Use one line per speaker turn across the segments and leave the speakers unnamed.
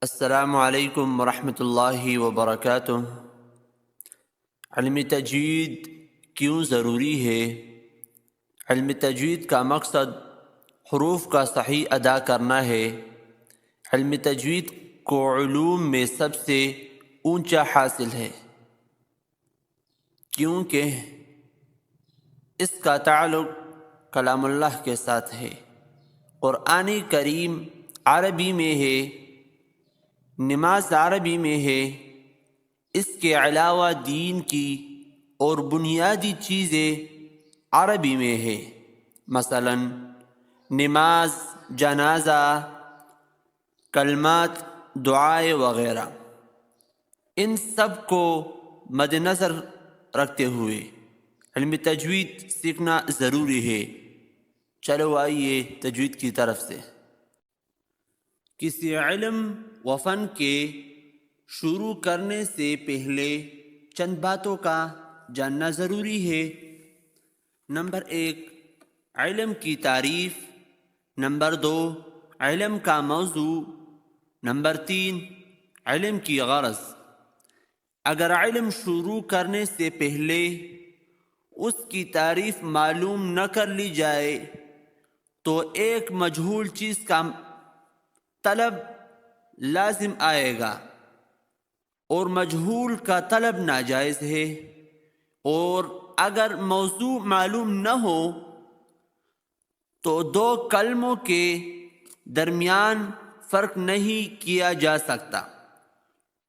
السلام علیکم ورحمۃ اللہ وبرکاتہ۔ علم تجوید کیوں ضروری ہے؟ علم تجوید کا مقصد حروف کا صحیح ادا کرنا ہے۔ علم تجوید کو علوم میں سب سے اونچا حاصل ہے، کیونکہ اس کا تعلق کلام اللہ کے ساتھ ہے۔ قرآن کریم عربی میں ہے، نماز عربی میں ہے، اس کے علاوہ دین کی اور بنیادی چیزیں عربی میں ہے، مثلا نماز، جنازہ، کلمات، دعائیں وغیرہ۔ ان سب کو مد نظر رکھتے ہوئے علم تجوید سیکھنا ضروری ہے۔ چلو آئیے تجوید کی طرف سے۔ کسی علم و فن کے شروع کرنے سے پہلے چند باتوں کا جاننا ضروری ہے۔ نمبر 1، علم کی تعریف۔ نمبر 2، علم کا موضوع۔ نمبر 3، علم کی غرض۔ اگر علم شروع کرنے سے پہلے اس کی تعریف معلوم نہ کر لی جائے تو ایک مجہول چیز کا طلب لازم آئے گا، اور مجہول کا طلب ناجائز ہے۔ اور اگر موضوع معلوم نہ ہو تو دو کلموں کے درمیان فرق نہیں کیا جا سکتا،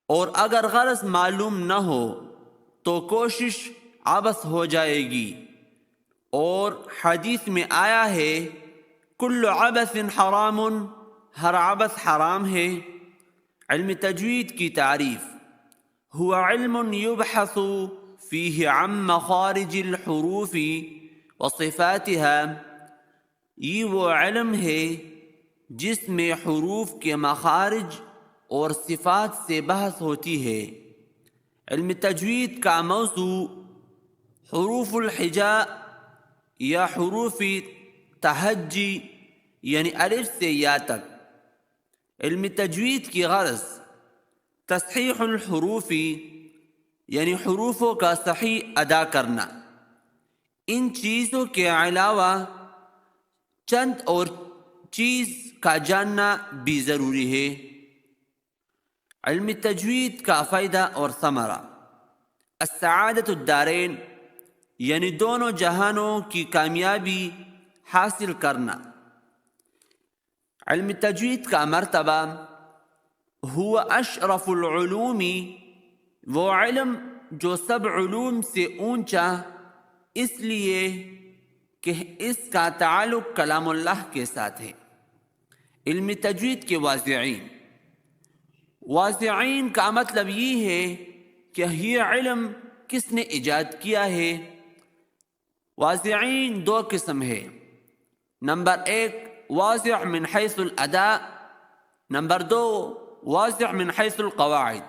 اور اگر غرض معلوم نہ ہو تو کوشش عبث ہو جائے گی۔ اور حدیث میں آیا ہے، کل عبث حرام، ہر عبث حرام ہے۔ علم تجوید کی تعریف: هو علم يبحث فيه عن مخارج الحروف وصفاتها۔ یہ وہ علم ہے جس میں حروف کے مخارج اور صفات سے بحث ہوتی ہے۔ علم تجوید کا موضوع حروف الحجاء یا حروف تہجی یعنی الف سے یا تک۔ علم تجوید کی غرض تصحیح الحروف یعنی حروفوں کا صحیح ادا کرنا۔ ان چیزوں کے علاوہ چند اور چیز کا جاننا بھی ضروری ہے۔ علم تجوید کا فائدہ اور ثمرہ: السعادۃ الدارین یعنی دونوں جہانوں کی کامیابی حاصل کرنا۔ علم تجوید کا مرتبہ: هو اشرف العلوم، وہ علم جو سب علوم سے اونچا، اس لیے کہ اس کا تعلق کلام اللہ کے ساتھ ہے۔ علم تجوید کے واضعین: واضعین کا مطلب یہ ہے کہ یہ علم کس نے ایجاد کیا ہے۔ واضعین دو قسم ہے۔ نمبر 1، واضع من حیث الاداء۔ نمبر 2، واضع من حیث القواعد۔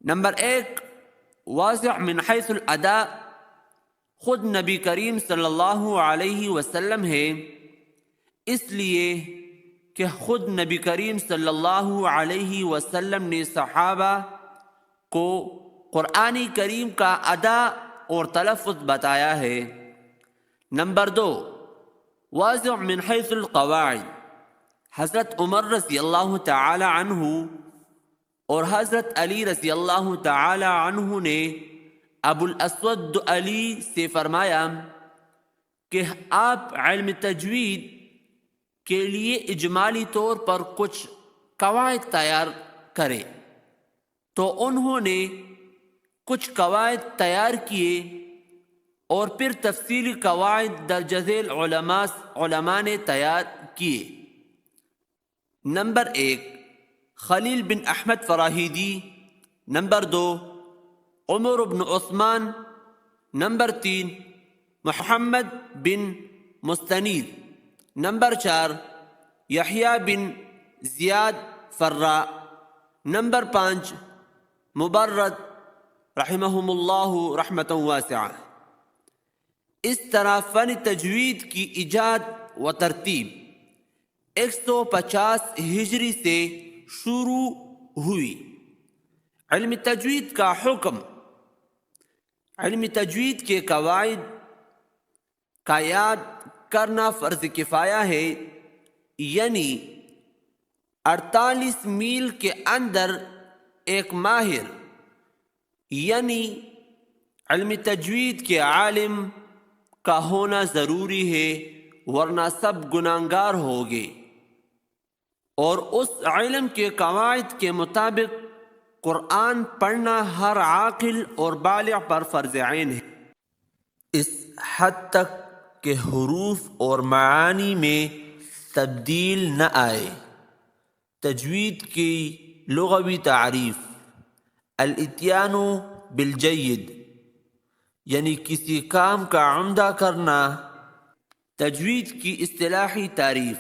نمبر 1، واضع من حیث الاداء، خود نبی کریم صلی اللہ علیہ وسلم ہے، اس لیے کہ خود نبی کریم صلی اللہ علیہ وسلم نے صحابہ کو قرآن کریم کا ادا اور تلفظ بتایا ہے۔ نمبر 2، واضع من حیث القواعد، حضرت عمر رضی اللہ تعالی عنہ اور حضرت علی رضی اللہ تعالی عنہ نے ابو الاسود علی سے فرمایا کہ آپ علم تجوید کے لیے اجمالی طور پر کچھ قواعد تیار کریں۔ تو انہوں نے کچھ قواعد تیار کیے، اور پھر تفصیلی قواعد درجہ ذیل علماء نے تیار کیے۔ نمبر 1، خلیل بن احمد فراہیدی۔ نمبر 2، عمر بن عثمان۔ نمبر 3، محمد بن مستنیر۔ نمبر 4، یحییٰ بن زیاد فرا۔ نمبر 5، مبرد رحمہم اللہ رحمۃ واسعہ۔ اس طرح فن تجوید کی ایجاد و ترتیب 150 ہجری سے شروع ہوئی۔ علم تجوید کا حکم۔ علم تجوید کے قواعد کا یاد کرنا فرض کفایہ ہے، یعنی 48 میل کے اندر ایک ماہر یعنی علم تجوید کے عالم کا ہونا ضروری ہے، ورنہ سب گناہگار ہوگے۔ اور اس علم کے قواعد کے مطابق قرآن پڑھنا ہر عاقل اور بالغ پر فرض عین ہے، اس حد تک کہ حروف اور معانی میں تبدیل نہ آئے۔ تجوید کی لغوی تعریف: الاتیان بالجید یعنی کسی کام کا عمدہ کرنا۔ تجوید کی اصطلاحی تعریف: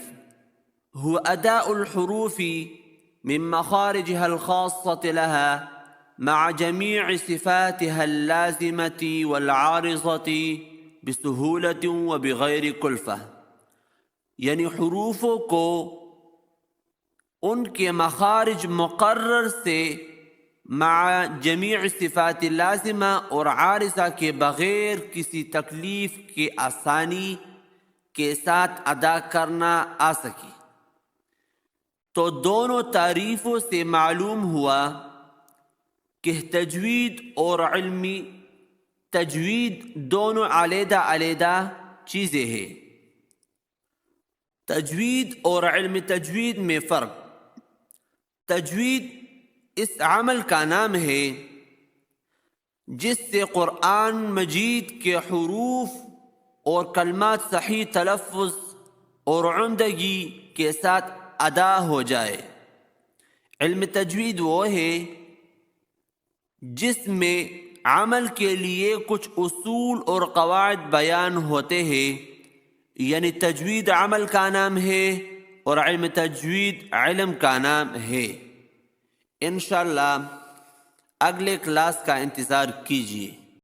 هو اداء الحروف من مخارجها الخاصة لها مع جميع صفاتها اللازمة والعارضة بسهولة وبغير كلفة، یعنی حروفوں کو ان کے مخارج مقرر سے مع جمیع صفات لازمہ اور عارضہ کے بغیر کسی تکلیف کے آسانی کے ساتھ ادا کرنا آ سکے۔ تو دونوں تعریفوں سے معلوم ہوا کہ تجوید اور علمی تجوید دونوں علیحدہ علیحدہ چیزیں ہیں۔ تجوید اور علم تجوید میں فرق: تجوید اس عمل کا نام ہے جس سے قرآن مجید کے حروف اور کلمات صحیح تلفظ اور عمدگی کے ساتھ ادا ہو جائے۔ علم تجوید وہ ہے جس میں عمل کے لیے کچھ اصول اور قواعد بیان ہوتے ہیں، یعنی تجوید عمل کا نام ہے اور علم تجوید علم کا نام ہے۔ انشاءاللہ اگلے کلاس کا انتظار کیجیے۔